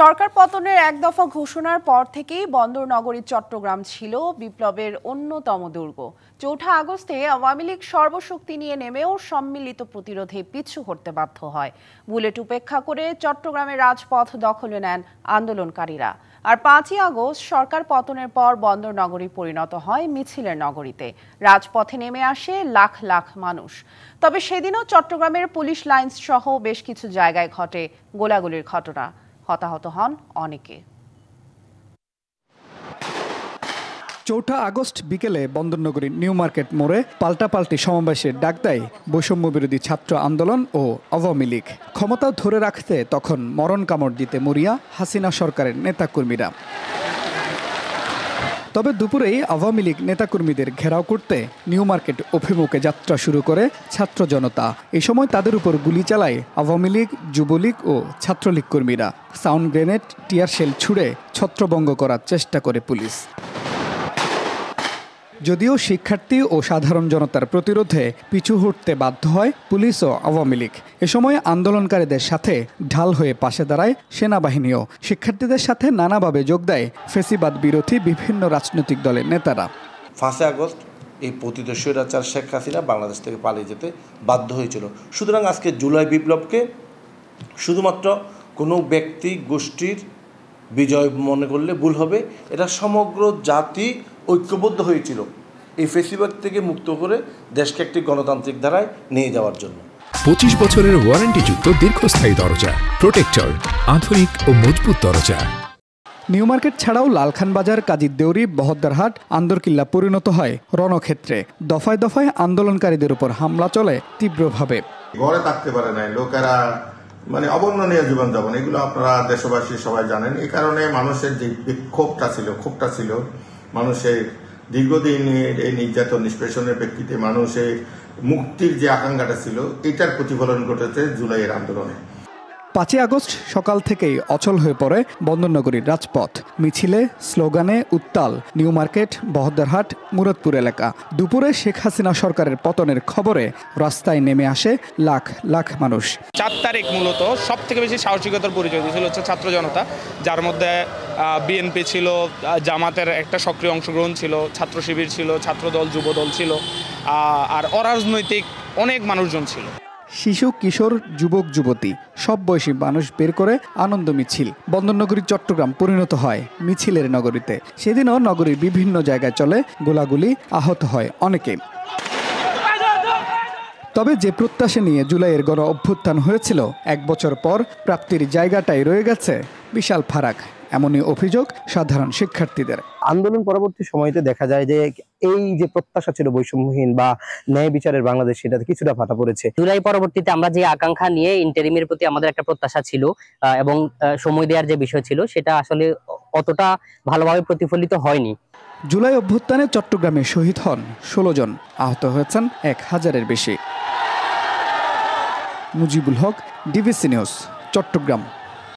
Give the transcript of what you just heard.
সরকার পতনের এক দফা ঘোষণার পর থেকেই বন্দর নগরী চট্টগ্রাম ছিল বিপ্লবের অন্যতম দুর্গ। ৪ আগস্টে আওয়ামী লীগ সর্বশক্তি নিয়ে নেমেও সম্মিলিত প্রতিরোধে পিছু হটতে বাধ্য হয়। বুলেট উপেক্ষা করে চট্টগ্রামের রাজপথ দখলে নেন আন্দোলনকারীরা। আর ৫ই আগস্ট সরকার পতনের পর বন্দর নগরী পরিণত হয় মিছিলের নগরীতে। রাজপথে নেমে আসে লাখ লাখ মানুষ। তবে সেদিনও চট্টগ্রামের পুলিশ লাইন্স সহ বেশ কিছু জায়গায় ঘটে গোলাগুলির ঘটনা। হতাহত হন অনেকে। ৪ আগস্ট বিকেলে বন্দরনগরীর নিউ মার্কেট মোড়ে পাল্টাপাল্টি সমাবেশের ডাক দেয় বৈষম্য বিরোধী ছাত্র আন্দোলন ও আওয়ামী লীগ। ক্ষমতা ধরে রাখতে তখন মরণ কামড় দিতে মরিয়া হাসিনা সরকারের নেতাকর্মীরা। তবে দুপুরেই আওয়ামী লীগ নেতাকর্মীদের ঘেরাও করতে নিউ মার্কেট অভিমুখে যাত্রা শুরু করে ছাত্র জনতা। এই সময় তাদের উপর গুলি চালায় আওয়ামী লীগ, যুবলীগ ও ছাত্রলীগ কর্মীরা। সাউন্ড গ্রেনেড, টিয়ার শেল ছুড়ে ছত্রভঙ্গ করার চেষ্টা করে পুলিশ। যদিও শিক্ষার্থী ও সাধারণ জনতার প্রতিরোধে পিছু হটতে বাধ্য হয় পুলিশ ও আওয়ামী লীগ। এ সময় আন্দোলনকারীদের সাথে ঢাল হয়ে পাশে দাঁড়ায় সেনাবাহিনীও। শিক্ষার্থীদের সাথে নানাভাবে যোগ দেয় ফ্যাসিবাদ বিরোধী বিভিন্ন রাজনৈতিক দলের নেতারা। 5 আগস্ট এই পতিত স্বৈরাচার শেখ হাসিনা বাংলাদেশ থেকে পালিয়ে যেতে বাধ্য হয়েছিল। সুতরাং আজকে জুলাই বিপ্লবকে শুধুমাত্র কোনো ব্যক্তি গোষ্ঠীর বিজয় মনে করলে ভুল হবে। এটা সমগ্র জাতি ঐক্যবদ্ধ হয়েছিল এই ফেসিবাদ থেকে মুক্ত করে দেশকে একটি গণতান্ত্রিক ধারায় নিয়ে যাওয়ার জন্য। 25 বছরের ওয়ারেন্টিযুক্ত দীর্ঘস্থায়ী দরজা প্রোটেক্টর, আধুনিক ও মজবুত দরজা। নিউ মার্কেট ছাড়াও লালখান বাজার, কাজীর দেউরি, বহদ্দারহাট, আন্দরকিল্লা পরিণত হয় রণক্ষেত্রে। দফায় দফায় আন্দোলনকারীদের উপর হামলা চলে তীব্রভাবে। ঘরে থাকতে পারে নাই লোকেরা, অবর্ণনীয় জীবনযাপন, এগুলো আপনারা দেশবাসী সবাই জানেন। এই কারণে মানুষের যে ক্ষোভটা ছিল মানুষের দীর্ঘদিনের এই নির্যাতন নিষ্পেষণের প্রেক্ষিতে মানুষের মুক্তির যে আকাঙ্ক্ষাটা ছিল, এটার প্রতিফলন ঘটেছে জুলাইয়ের আন্দোলনে। 5 আগস্ট সকাল থেকেই অচল হয়ে পড়ে বন্দরনগরীর রাজপথ। মিছিলে, স্লোগানে উত্তাল নিউ মার্কেট, বহদ্দারহাট, মুরাদপুর এলাকা। দুপুরে শেখ হাসিনা সরকারের পতনের খবরে রাস্তায় নেমে আসে লাখ লাখ মানুষ। 4 তারিখ মূলত সব থেকে বেশি সাহসিকতার পরিচয় দিয়েছিল ছাত্র জনতা, যার মধ্যে বিএনপি ছিল, জামাতের একটা সক্রিয় অংশগ্রহণ ছিল, ছাত্র শিবির ছিল, ছাত্রদল, যুবদল ছিল, আর অরাজনৈতিক অনেক মানুষজন ছিল। শিশু, কিশোর, যুবক, যুবতী সব বয়সী মানুষ বের করে আনন্দ মিছিল। বন্দরনগরী চট্টগ্রাম পরিণত হয় মিছিলের নগরীতে। সেদিনও নগরীর বিভিন্ন জায়গায় চলে গোলাগুলি, আহত হয় অনেকে। তবে যে প্রত্যাশা নিয়ে জুলাইয়ের গণ অভ্যুত্থান হয়েছিল, 1 বছর পর প্রাপ্তির জায়গাটাই রয়ে গেছে বিশাল ফারাক। এমনই অভিযোগ সাধারণ শিক্ষার্থীদের। আন্দোলন পরবর্তী সময়তে দেখা যায় যে এই যে প্রত্যাশা ছিল বৈষম্যহীন বা ন্যায় বিচারের বাংলাদেশ, সেটাতে কিছুটা ফাটা পড়েছে। জুলাই পরবর্তীতে আমরা যে আকাঙ্ক্ষা নিয়ে ইন্টারিমের প্রতি আমাদের একটা প্রত্যাশা ছিল এবং সময় দেওয়ার যে বিষয় ছিল, সেটা আসলে অতটা ভালোভাবে প্রতিফলিত হয়নি। জুলাই অভ্যুত্থানে চট্টগ্রামে শহীদ হন 16 জন, আহত হয়েছেন 1000-এর বেশি। Mujibul Haque, DBC news, Chittagong.